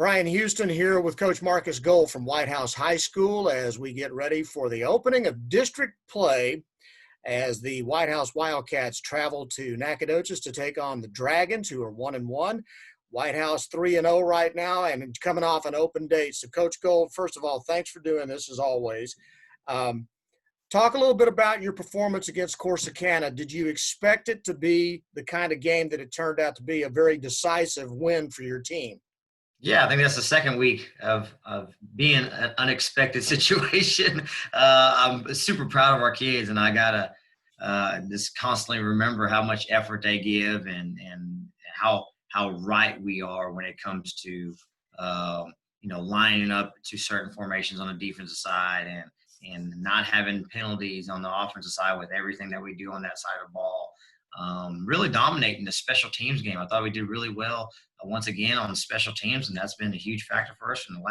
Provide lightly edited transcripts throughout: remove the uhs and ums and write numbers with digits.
Bryan Houston here with Coach Marcus Gold from Whitehouse High School as we get ready for the opening of district play as the Whitehouse Wildcats travel to Nacogdoches to take on the Dragons, who are 1-1. Whitehouse 3-0 right now and coming off an open date. So, Coach Gold, first of all, thanks for doing this as always. Talk a little bit about your performance against Corsicana. Did you expect it to be the kind of game that it turned out to be, a very decisive win for your team? Yeah, I think that's the second week of being an unexpected situation. I'm super proud of our kids, and I gotta just constantly remember how much effort they give and how right we are when it comes to lining up to certain formations on the defensive side and not having penalties on the offensive side with everything that we do on that side of the ball. Really dominating the special teams game. I thought we did really well once again on special teams, and that's been a huge factor for us in the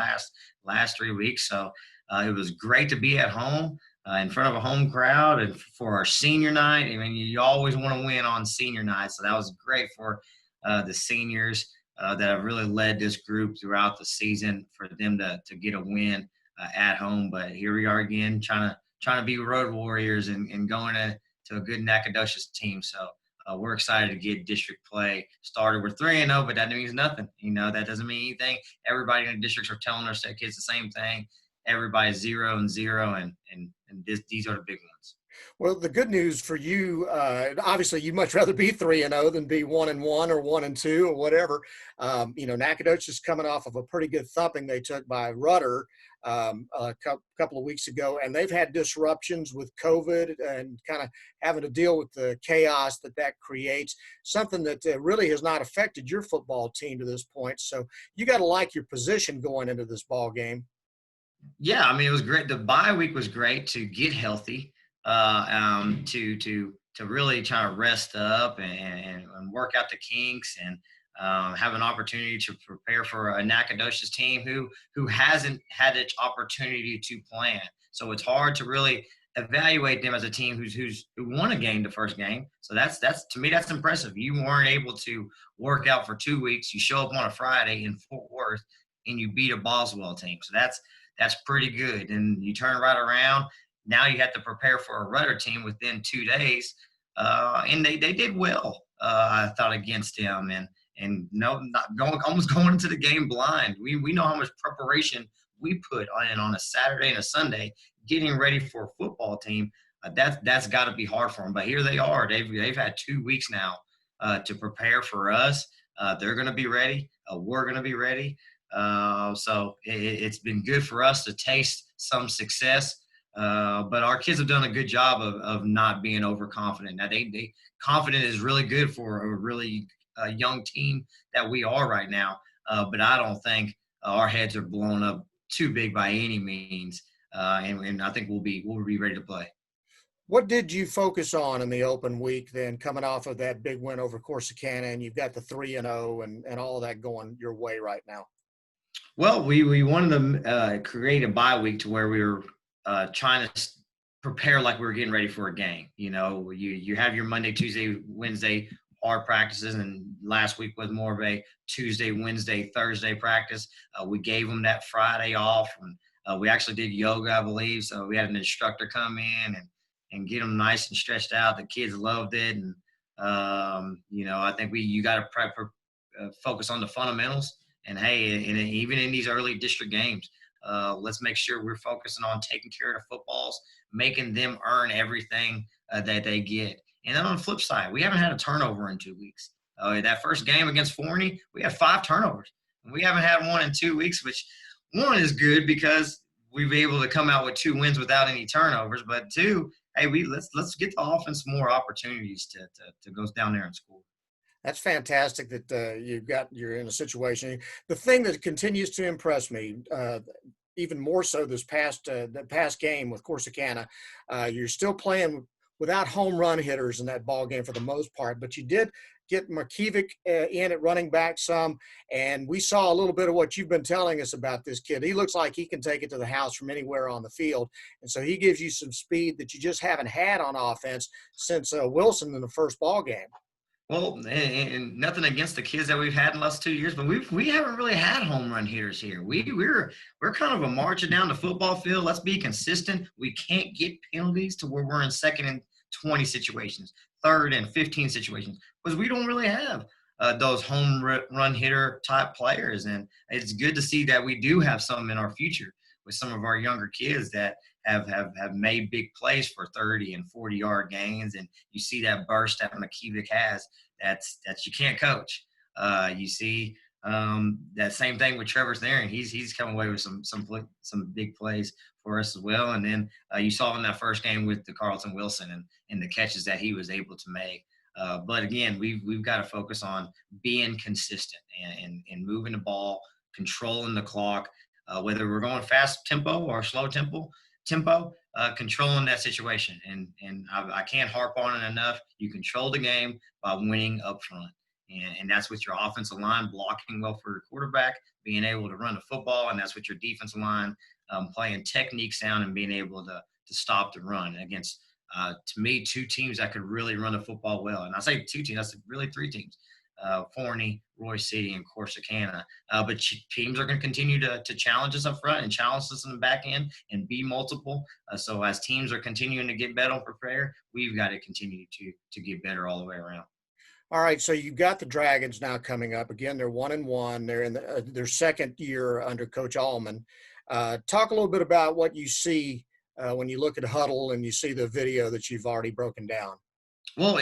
last 3 weeks. So it was great to be at home in front of a home crowd and for our senior night. I mean, you always want to win on senior night, so that was great for the seniors that have really led this group throughout the season, for them to get a win at home. But here we are again, trying to be road warriors and going to a good Nacogdoches team. So we're excited to get district play started. We're 3-0, but that means nothing. That doesn't mean anything. Everybody in the districts are telling us that kids the same thing. Everybody's 0-0, and these are the big ones. Well, the good news for you, obviously, you'd much rather be 3-0 than be 1-1 or 1-2 or whatever. Nacogdoches is coming off of a pretty good thumping they took by Rudder a couple of weeks ago, and they've had disruptions with COVID and kind of having to deal with the chaos that creates, something that really has not affected your football team to this point. So you got to like your position going into this ball game. Yeah, I mean, it was great. The bye week was great to get healthy. To really try to rest up and work out the kinks and have an opportunity to prepare for a Nacogdoches team who hasn't had its opportunity to plan. So it's hard to really evaluate them as a team who won a game the first game. So that's to me, that's impressive. You weren't able to work out for 2 weeks. You show up on a Friday in Fort Worth and you beat a Boswell team. So that's pretty good. And you turn right around. Now you have to prepare for a Rudder team within 2 days, and they did well. I thought against them, and no, not going almost going into the game blind. We know how much preparation we put on a Saturday and a Sunday getting ready for a football team. That's got to be hard for them. But here they are. They've had 2 weeks now to prepare for us. They're going to be ready. We're going to be ready. So it's been good for us to taste some success. But our kids have done a good job of not being overconfident. Now, they confident is really good for a really young team that we are right now. But I don't think our heads are blown up too big by any means. And I think we'll be ready to play. What did you focus on in the open week then, coming off of that big win over Corsicana, and you've got the 3-0 and all of that going your way right now? Well, we wanted to create a bye week to where we were trying to prepare like we were getting ready for a game. You have your Monday, Tuesday, Wednesday hard practices, and last week was more of a Tuesday, Wednesday, Thursday practice. We gave them that Friday off, and we actually did yoga, I believe. So we had an instructor come in and get them nice and stretched out. The kids loved it, and I think you got to focus on the fundamentals. And hey, even in these early district games, let's make sure we're focusing on taking care of the footballs, making them earn everything that they get. And then on the flip side, we haven't had a turnover in 2 weeks. That first game against Forney, we had 5 turnovers. And we haven't had one in 2 weeks, which one is good because we've been able to come out with 2 wins without any turnovers. But 2, hey, let's get the offense more opportunities to go down there and score. That's fantastic that you're in a situation. The thing that continues to impress me, even more so the past game with Corsicana, you're still playing without home run hitters in that ball game for the most part, but you did get Markiewicz in at running back some, and we saw a little bit of what you've been telling us about this kid. He looks like he can take it to the house from anywhere on the field, and so he gives you some speed that you just haven't had on offense since Wilson in the first ball game. Well, and nothing against the kids that we've had in the last 2 years, but we haven't really had home run hitters here. We're kind of a marching down the football field. Let's be consistent. We can't get penalties to where we're in 2nd and 20 situations, 3rd and 15 situations, because we don't really have those run hitter type players. And it's good to see that we do have some in our future with some of our younger kids that have made big plays for 30 and 40-yard gains. And you see that burst that McKeevick has that's you can't coach. You see that same thing with Trevor Theron. He's come away with some big plays for us as well. And then you saw in that first game with the Carlton Wilson and the catches that he was able to make. But again, we've got to focus on being consistent and moving the ball, controlling the clock, whether we're going fast tempo or slow tempo, controlling that situation. And I can't harp on it enough. You control the game by winning up front. And that's with your offensive line blocking well for your quarterback, being able to run the football, and that's with your defensive line playing technique sound and being able to stop the run against, to me, 2 teams that could really run the football well. And I say 2 teams, that's really 3 teams. Forney, Royce City, and Corsicana. But teams are going to continue to challenge us up front and challenge us in the back end and be multiple. So as teams are continuing to get better and prepare, we've got to continue to get better all the way around. All right, so you've got the Dragons now coming up. Again, they're 1-1. They're in their 2nd year under Coach Allman. Talk a little bit about what you see when you look at Huddle and you see the video that you've already broken down. Well,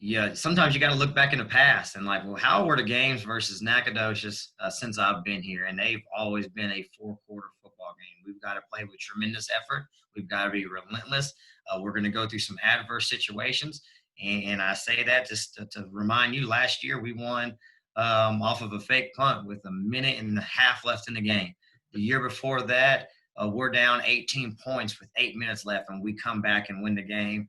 yeah. Sometimes you got to look back in the past and like, well, how were the games versus Nacogdoches since I've been here? And they've always been a 4-quarter football game. We've got to play with tremendous effort. We've got to be relentless. We're going to go through some adverse situations, and I say that just to remind you. Last year we won off of a fake punt with 1.5 minutes left in the game. The year before that, we're down 18 points with 8 minutes left, and we come back and win the game.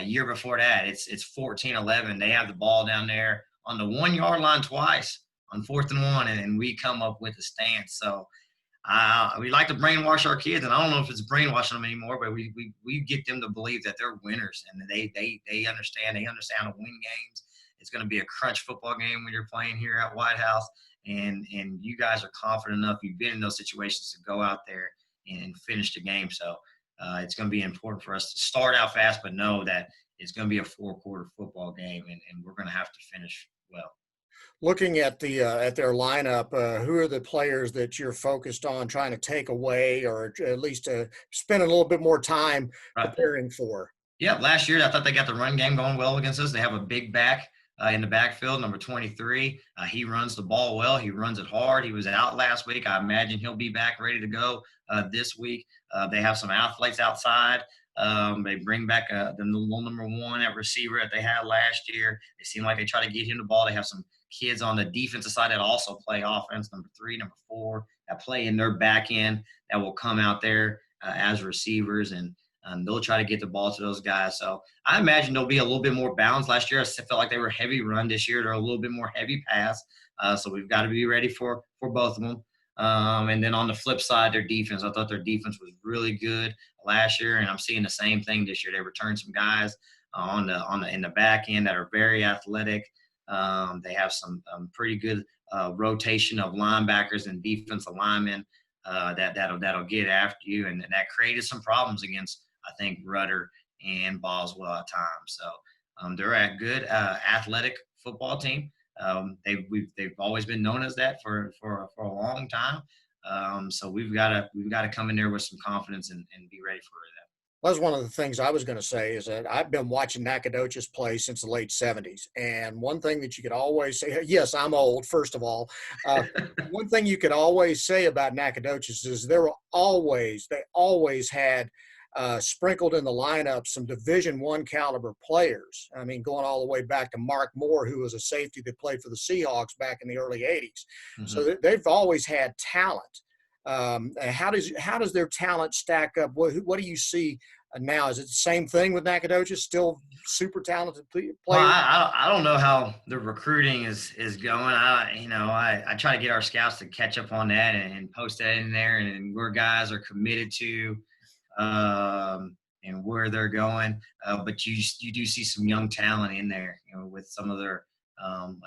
Year before that, it's 14-11. They have the ball down there on the 1-yard line twice on 4th and 1, and we come up with a stance. So we like to brainwash our kids, and I don't know if it's brainwashing them anymore, but we get them to believe that they're winners and they understand how to win games. It's going to be a crunch football game when you're playing here at Whitehouse, and you guys are confident enough. You've been in those situations to go out there and finish the game. So it's going to be important for us to start out fast, but know that it's going to be a 4-quarter football game, and we're going to have to finish well. Looking at their lineup, who are the players that you're focused on trying to take away, or at least spend a little bit more time preparing for? Yeah, last year I thought they got the run game going well against us. They have a big back in the backfield, number 23. He runs the ball well. He runs it hard. He was out last week. I imagine he'll be back ready to go this week. They have some athletes outside. They bring back the little number 1 at receiver that they had last year. It seemed like they try to get him the ball. They have some kids on the defensive side that also play offense, number 3, number 4, that play in their back end that will come out there as receivers, and they'll try to get the ball to those guys. So I imagine they'll be a little bit more balanced. Last year, I felt like they were heavy run. This year, they're a little bit more heavy pass. So we've got to be ready for both of them. And then on the flip side, their defense. I thought their defense was really good last year, and I'm seeing the same thing this year. They returned some guys in the back end that are very athletic. They have some pretty good rotation of linebackers and defensive linemen that'll get after you, and that created some problems against, I think, Rudder and Boswell at times. So they're a good athletic football team. They've always been known as that for a long time. So we've got to come in there with some confidence and be ready for that. That was one of the things I was going to say, is that I've been watching Nacogdoches play since the late 70s. And one thing that you could always say, yes, I'm old, first of all. One thing you could always say about Nacogdoches is they always had sprinkled in the lineup some Division I caliber players. I mean, going all the way back to Mark Moore, who was a safety that played for the Seahawks back in the early 80s. Mm-hmm. So they've always had talent. How does their talent stack up? What do you see now? Is it the same thing with Nacogdoches? Still super talented players? Well, I don't know how the recruiting is going. I try to get our scouts to catch up on that and post that in there, and where guys are committed to and where they're going. But you do see some young talent in there, with some of their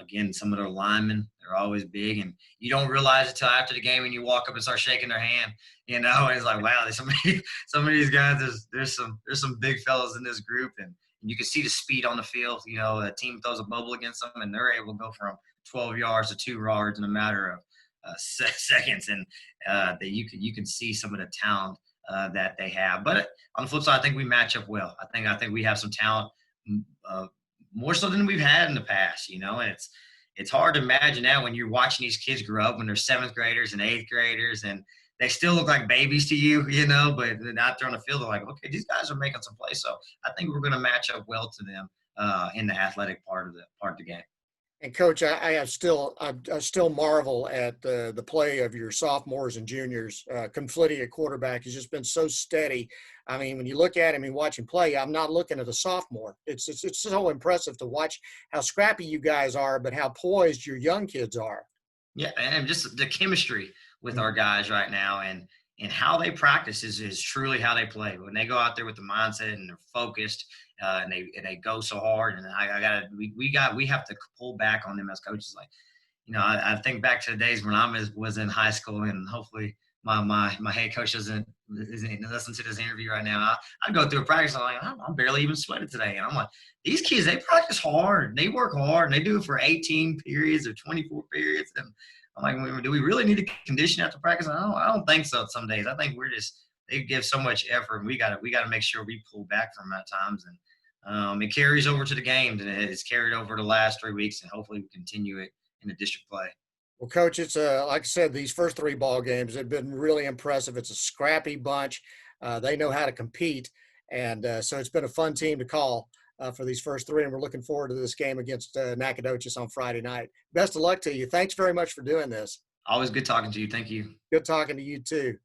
again, some of their linemen. They're always big, and you don't realize it till after the game when you walk up and start shaking their hand. And it's like, wow, there's some of these guys. There's some big fellas in this group, and you can see the speed on the field. A team throws a bubble against them, and they're able to go from 12 yards to 2 yards in a matter of seconds, and that you can see some of the talent that they have. But on the flip side, I think we match up well. I think we have some talent, more so than we've had in the past. And it's hard to imagine that when you're watching these kids grow up when they're 7th graders and 8th graders, and they still look like babies to you, but out there on the field, they're like, okay, these guys are making some plays. So I think we're going to match up well to them in the athletic part of the game. And Coach, I still marvel at the play of your sophomores and juniors. Conflitti at quarterback has just been so steady. I mean, when you look at him and watch him play, I'm not looking at a sophomore. It's so impressive to watch how scrappy you guys are, but how poised your young kids are. Yeah, and just the chemistry with our guys right now, and how they practice is truly how they play. When they go out there with the mindset and they're focused, and they go so hard, and we have to pull back on them as coaches. Like, I think back to the days when I was in high school, and hopefully my head coach isn't listen to this interview right now. I go through a practice, I'm like, I'm barely even sweating today, and I'm like, these kids, they practice hard, they work hard, and they do it for 18 periods or 24 periods, and I'm like, do we really need to condition after practice? I don't think so. Some days I think they give so much effort, and we got to make sure we pull back from that times, and it carries over to the games, and it's carried over the last 3 weeks, and hopefully we continue it in the district play. Well, Coach, it's like I said, these first 3 ball games have been really impressive. It's a scrappy bunch. They know how to compete, and so it's been a fun team to call for these first 3, and we're looking forward to this game against Nacogdoches on Friday night. Best of luck to you. Thanks very much for doing this. Always good talking to you. Thank you. Good talking to you too.